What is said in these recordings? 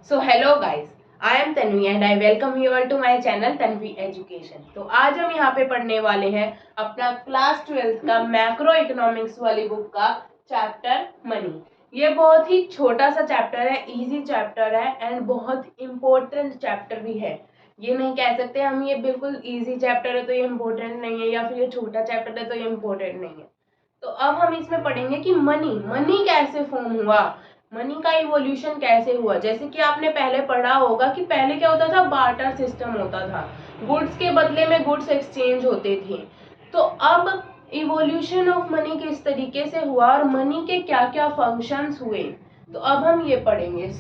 So hello guys, I am Tanvi and I welcome you all to my channel Tanvi Education। तो आज हम यहाँ पे पढ़ने वाले हैं अपना क्लास 12th का मैक्रो इकोनॉमिक्स वाली बुक का चैप्टर मनी। ये बहुत ही छोटा सा चैप्टर है, इजी चैप्टर है एंड बहुत इम्पोर्टेंट चैप्टर भी है। ये नहीं कह सकते हम ये बिल्कुल इजी चैप्टर है तो ये इम्पोर्टेंट नहीं है, या फिर ये छोटा चैप्टर है तो ये इम्पोर्टेंट नहीं है। तो अब हम इसमें पढ़ेंगे कि मनी कैसे फॉर्म हुआ, मनी का इवोल्यूशन कैसे हुआ। जैसे कि आपने पहले पढ़ा होगा कि पहले क्या होता था, बार्टर सिस्टम होता था, गुड्स के बदले में गुड्स एक्सचेंज होते थे। तो अब इवोल्यूशन ऑफ मनी किस तरीके से हुआ और मनी के क्या क्या फंक्शंस हुए, तो अब हम ये पढ़ेंगे।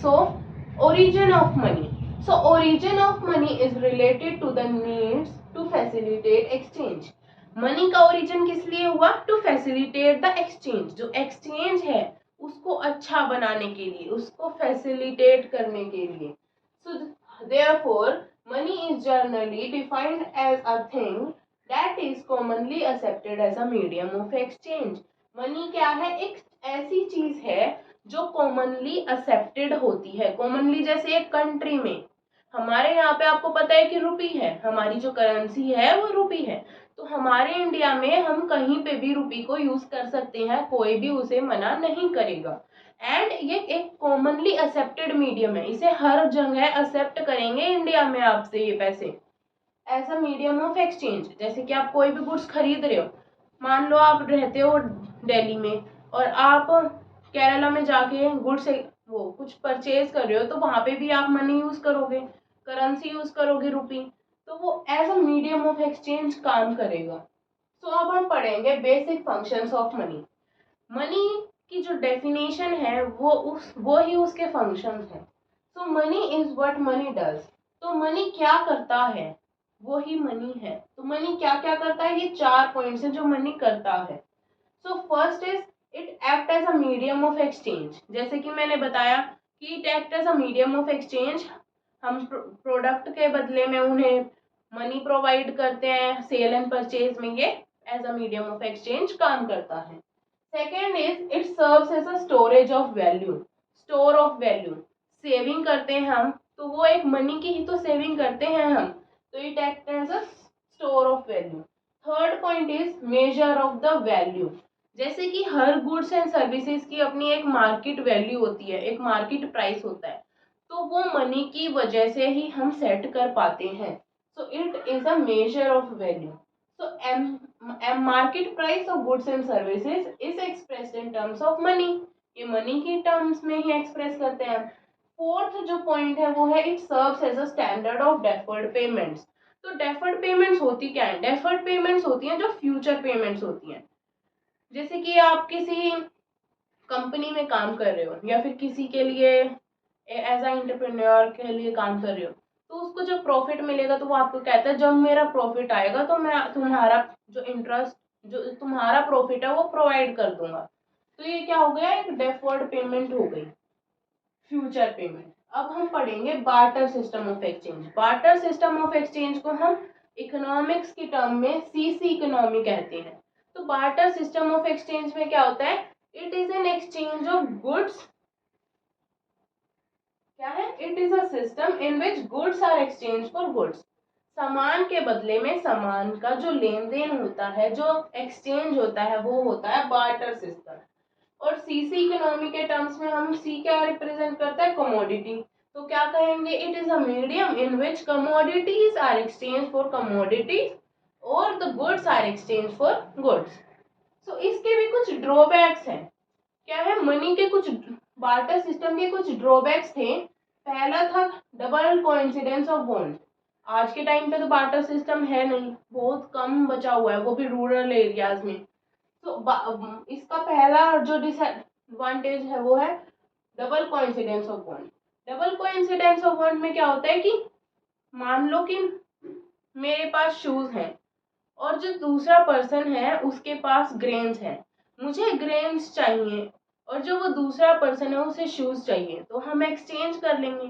Origin of money. Origin of money is related to the needs to facilitate exchange. Money का ओरिजिन किस लिए हुआ? To facilitate the exchange. जो एक्सचेंज है उसको अच्छा बनाने के लिए, उसको फैसिलिटेट करने के लिए। So therefore money is generally defined as a thing that is commonly accepted as a medium of exchange. Money क्या है? एक ऐसी चीज है जो कॉमनली एक्सेप्टेड होती है। कॉमनली जैसे एक कंट्री में हमारे यहाँ पे आपको पता है कि रुपी है, हमारी जो करेंसी है वो रुपी है। तो हमारे इंडिया में हम कहीं पे भी रुपी को यूज कर सकते हैं, कोई भी उसे मना नहीं करेगा। एंड ये एक कॉमनली एक्सेप्टेड मीडियम है, इसे हर जगह एक्सेप्ट करेंगे इंडिया में आपसे ये पैसे as a medium of exchange. जैसे कि आप कोई भी गुड्स खरीद रहे हो, मान लो आप रहते हो दिल्ली में और आप केरला में जाके गुड्स वो कुछ परचेज कर रहे हो, तो वहां पे भी आप मनी यूज करोगे, करेंसी यूज करोगे रुपी, तो वो as a medium of exchange काम करेगा। अब हम पढ़ेंगे basic functions of money. Money की जो डेफिनेशन है वो ही उसके फंक्शंस है। Money is what money does. तो मनी क्या करता है, वो ही मनी है। तो मनी क्या क्या करता है, ये 4 पॉइंट्स हैं जो मनी करता है। First is it act as a medium of exchange. जैसे कि मैंने बताया कि it act as a medium of exchange. हम प्रोडक्ट के बदले में उन्हें मनी प्रोवाइड करते हैं, सेल एंड परचेज में ये as a medium of exchange काम करता है। Second is it serves as a storage of value. Store of value, saving करते हैं हम, तो वो एक मनी की ही तो सेविंग करते हैं हम, तो it act as a store of value. Third point is measure of the value. जैसे कि हर गुड्स एंड सर्विसेज की अपनी एक मार्केट वैल्यू होती है, एक मार्केट प्राइस होता है, तो वो मनी की वजह से ही हम सेट कर पाते हैं। So it is a measure of value. Market price of goods and services is expressed in terms of money. ये मनी की टर्म्स में ही एक्सप्रेस करते हैं। फोर्थ जो पॉइंट है वो है it serves as a standard of deferred payments. तो डेफर्ड पेमेंट्स होती क्या है? डेफर्ड पेमेंट्स होती हैं जो फ्यूचर पेमेंट्स होती हैं। जैसे कि आप किसी कंपनी में काम कर रहे हो या फिर किसी के लिए एज अ एंटरप्रेन्योर के लिए काम कर रहे हो, तो उसको जब प्रॉफिट मिलेगा तो वो आपको कहता है जब मेरा प्रॉफिट आएगा तो मैं तुम्हारा जो इंटरेस्ट, जो तुम्हारा प्रॉफिट है वो प्रोवाइड कर दूंगा। तो ये क्या हो गया, एक डेफर्ड पेमेंट हो गई, फ्यूचर पेमेंट। अब हम पढ़ेंगे barter system of exchange. Barter system of exchange को हम इकोनॉमिक्स की टर्म में सीसी इकोनॉमी कहते हैं। तो बार्टर सिस्टम ऑफ एक्सचेंज में क्या होता है? It is an exchange of goods. क्या है? It is a system in which goods are exchange for goods. सामान के बदले में सामान का जो लेन देन होता है, जो एक्सचेंज होता है, वो होता है बार्टर सिस्टम। और सीसी इकोनॉमी के टर्म्स में हम सी क्या रिप्रेजेंट करता है? कमोडिटी। तो क्या कहेंगे? It is a medium in which commodities are exchange for commodities और the goods are exchange for goods. इसके भी कुछ ड्रॉबैक्स हैं। क्या है? मनी के कुछ, बार्टर सिस्टम के कुछ ड्रॉबैक्स थे। पहला था डबल कोइंसिडेंस ऑफ बॉन्ड। आज के टाइम पे तो बार्टर सिस्टम है नहीं, बहुत कम बचा हुआ है, वो भी रूरल एरियाज में। इसका पहला जो डिसएडवांटेज है वो है double coincidence of bond. Double coincidence of bond में क्या होता है कि मान लो कि मेरे पास शूज हैं और जो दूसरा पर्सन है उसके पास ग्रेन्स हैं, मुझे ग्रेन्स चाहिए और जो वो दूसरा पर्सन है उसे शूज चाहिए, तो हम एक्सचेंज कर लेंगे।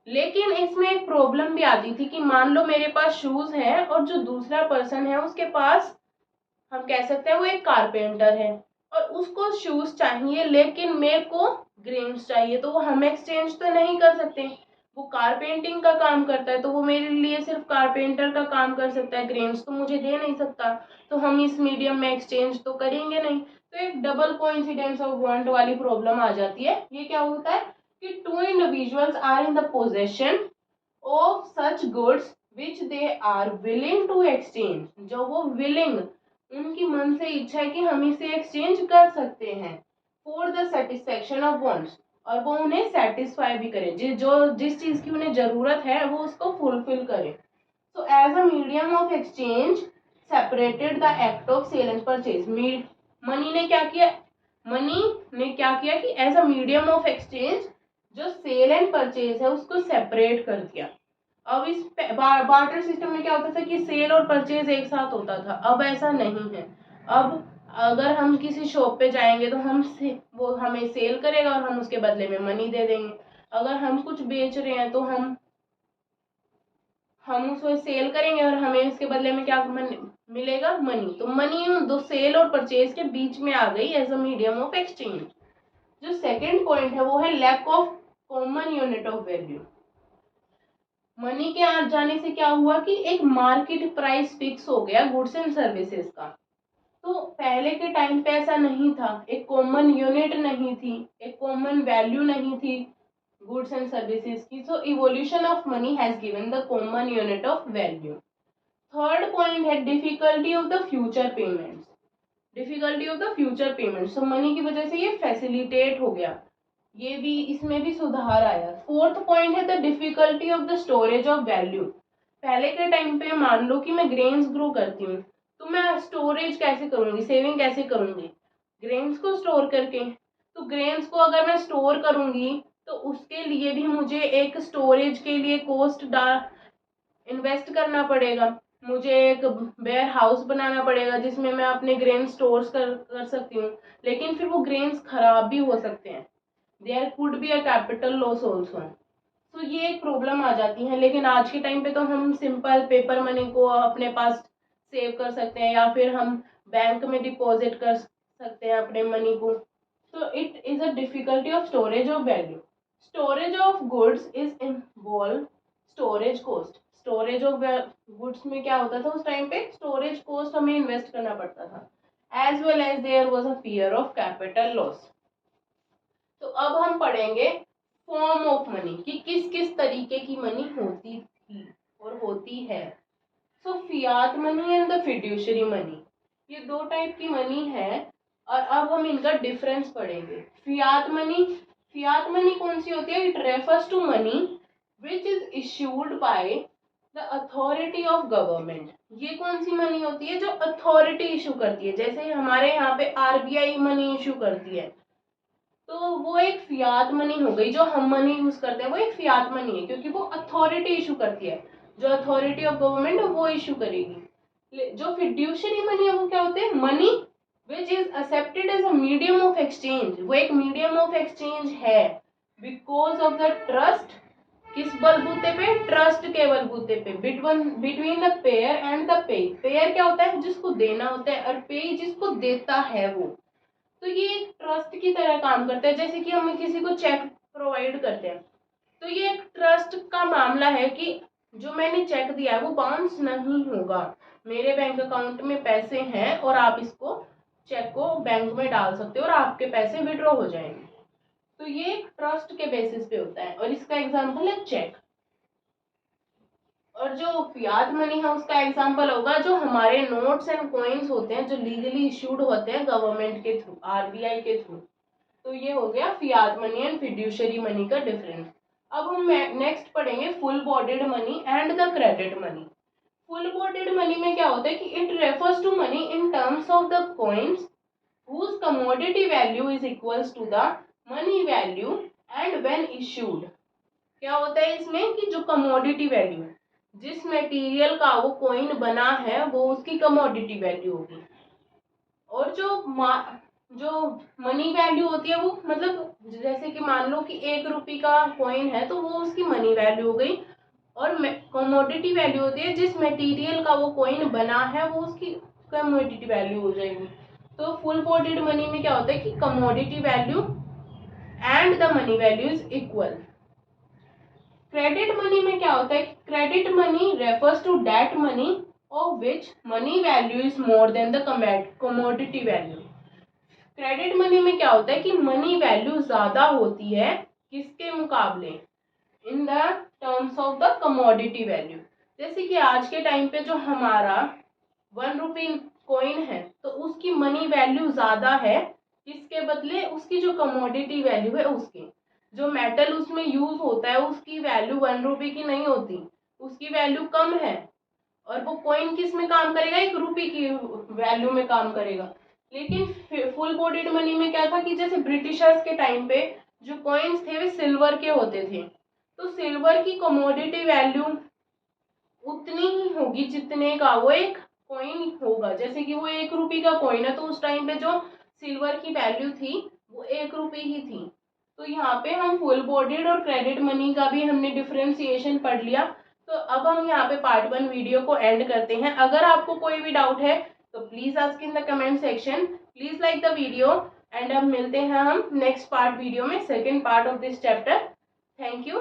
लेकिन इसमें एक प्रॉब्लम भी आती थी कि मान लो मेरे पास शूज है और जो दूसरा पर्सन है उसके पास, हम कह सकते हैं वो एक कारपेंटर है और उसको शूज चाहिए, लेकिन मेरे को ग्रेन्स चाहिए, तो वो हम एक्सचेंज तो नहीं कर सकते। वो कारपेंटिंग का काम करता है तो वो मेरे लिए सिर्फ कारपेंटर का काम कर सकता है, ग्रेन्स तो मुझे दे नहीं सकता, तो हम इस मीडियम में एक्सचेंज तो करेंगे नहीं। तो एक डबल कोइंसिडेंस ऑफ वांट वाली प्रॉब्लम आ जाती है। ये क्या होता है कि two individuals are in the possession of such goods which they are willing to exchange, जो वो विलिंग, उनकी मन से इच्छा है कि हम इसे एक्सचेंज कर सकते हैं for the satisfaction of wants, और वो उन्हें सेटिस्फाई भी करे, जिस चीज की उन्हें जरूरत है वो उसको फुलफिल करे। So as a medium of exchange separated the act of sale and purchase, money ने क्या किया, कि as a medium of exchange जो सेल एंड परचेज है उसको सेपरेट कर दिया। अब इस बार्टर सिस्टम में क्या होता था कि सेल और परचेज एक साथ होता था, अब ऐसा नहीं है। अब अगर हम किसी शॉप पे जाएंगे तो वो हमें सेल करेगा और हम उसके बदले में मनी दे देंगे। अगर हम कुछ बेच रहे हैं तो हम उसको सेल करेंगे और हमें उसके बदले में क्या मिलेगा, मनी। तो मनी दो सेल और परचेज के बीच में आ गई as a medium of exchange. जो सेकेंड पॉइंट है वो है lack of common unit of value. Money के आ जाने से क्या हुआ कि एक मार्केट प्राइस फिक्स हो गया गुड्स एंड सर्विसेज का। तो पहले के टाइम पे ऐसा नहीं था, एक कॉमन यूनिट नहीं थी, एक कॉमन वैल्यू नहीं थी गुड्स एंड सर्विसेज की। So evolution of money has given the common unit of value. Third point है difficulty of the future payments. Difficulty of the future payment, so money की वजह से ये फैसिलिटेट हो गया, ये भी इसमें भी सुधार आया। फोर्थ पॉइंट है the difficulty of the storage of value. पहले के टाइम पे मान लो कि मैं ग्रेन्स ग्रो करती हूँ, तो मैं स्टोरेज कैसे करूंगी, सेविंग कैसे करूंगी, ग्रेन्स को स्टोर करके। तो ग्रेन्स को अगर मैं स्टोर करूंगी तो उसके लिए भी मुझे एक स्टोरेज के लिए कॉस्ट इन्वेस्ट करना पड़ेगा, मुझे एक वेयर हाउस बनाना पड़ेगा जिसमें मैं अपने ग्रेन स्टोर कर सकती हूँ। लेकिन फिर वो ग्रेन्स खराब भी हो सकते हैं, there could be a capital loss also. तो ये एक प्रॉब्लम आ जाती है। लेकिन आज के टाइम पे तो हम सिंपल पेपर मनी को अपने पास सेव कर सकते हैं या फिर हम बैंक में डिपॉजिट कर सकते हैं अपने मनी को। तो it is a difficulty of storage of value. Storage of goods is involve storage cost. Storage of goods में क्या होता था उस टाइम पे, स्टोरेज कॉस्ट हमें इन्वेस्ट करना पड़ता था, as well as there was a fear of capital loss. तो अब हम पढ़ेंगे फॉर्म ऑफ मनी कि किस किस तरीके की मनी होती थी और होती है। So fiat money and the fiduciary money, ये दो टाइप की मनी है और अब हम इनका डिफरेंस पढ़ेंगे। फियाट मनी कौन सी होती है, it refers to money which is issued by the authority of government. ये कौन सी मनी होती है जो अथॉरिटी इशू करती है, जैसे हमारे यहाँ पे आरबीआई मनी इशू करती है, तो वो एक फियाट मनी हो गई। जो हम मनी यूज करते हैं वो एक फियाट मनी है क्योंकि वो अथॉरिटी इशू करती है, जो अथॉरिटी ऑफ गवर्नमेंट है वो इशू करेगी। जो फिड्यूशरी मनी है वो क्या होते हैं, money which is accepted as a medium of exchange. वो एक मीडियम ऑफ एक्सचेंज है बिकॉज ऑफ द ट्रस्ट, किस बलबूते पे, ट्रस्ट के बलबूते पे, between the payer and the payee. Payer क्या होता है, जिसको देना होता है, और पे जिसको देता है वो। तो ये एक ट्रस्ट की तरह काम करता है, जैसे कि हम किसी को चेक प्रोवाइड करते हैं। तो ये एक ट्रस्ट का मामला है कि जो मैंने चेक दिया है वो बाउंस नहीं होगा, मेरे बैंक अकाउंट में पैसे हैं और आप इसको चेक को बैंक में डाल सकते हो और आपके पैसे विड्रॉ हो जाएंगे। तो ये एक ट्रस्ट के बेसिस पे होता है और इसका एग्जाम्पल है चेक। और जो फियाट मनी है उसका एग्जांपल होगा जो हमारे नोट्स एंड कॉइन्स होते हैं जो लीगली इश्यूड होते हैं गवर्नमेंट के थ्रू, आरबीआई के थ्रू। तो ये हो गया fiat money and fiduciary money का डिफरेंस। अब हम नेक्स्ट पढ़ेंगे full bodied money and the credit money. Full bodied money में क्या होता है कि it refers to money in terms of the coins whose commodity value is equals to the money value and when issued। क्या होता है इसमें कि जो कमोडिटी वैल्यू है, जिस मटेरियल का वो कॉइन बना है वो उसकी कमोडिटी वैल्यू होगी, और जो मनी वैल्यू होती है वो मतलब जैसे कि मान लो कि 1 रुपये का कॉइन है तो वो उसकी मनी वैल्यू हो गई, और कमोडिटी वैल्यू होती है जिस मटेरियल का वो कॉइन बना है वो उसकी कमोडिटी वैल्यू हो जाएगी। तो फुल बॉडीड मनी में क्या होता है कि commodity value and the money value is equal. Credit money में क्या होता है? Credit money refers to that money of which money value is more than the commodity value. Credit money में क्या होता है कि मनी वैल्यू ज्यादा होती है किसके मुकाबले? In the terms of the commodity value. जैसे कि आज के टाइम पे जो हमारा 1 रुपी कॉइन है तो उसकी मनी वैल्यू ज्यादा है किसके बदले? उसकी जो कमोडिटी वैल्यू है उसके। जो मेटल उसमें यूज होता है उसकी वैल्यू 1 रुपी की नहीं होती, उसकी वैल्यू कम है, और वो कॉइन किस में काम करेगा? 1 रुपी की वैल्यू में काम करेगा। लेकिन फुल बॉडीड मनी में क्या था कि जैसे ब्रिटिशर्स के टाइम पे जो कॉइन्स थे वे सिल्वर के होते थे, तो सिल्वर की कमोडिटी वैल्यू उतनी ही होगी जितने का वो एक कॉइन होगा। जैसे कि वो 1 रुपी का कॉइन है तो उस टाइम पे जो सिल्वर की वैल्यू थी वो 1 रुपी ही थी। तो यहाँ पे हम फुल बॉडीड और क्रेडिट मनी का भी हमने डिफरेंशिएशन पढ़ लिया। तो अब हम यहाँ पे पार्ट 1 वीडियो को एंड करते हैं। अगर आपको कोई भी डाउट है तो please ask in the comment section, please like the video, and अब मिलते हैं हम नेक्स्ट पार्ट वीडियो में, second part of this chapter. Thank you.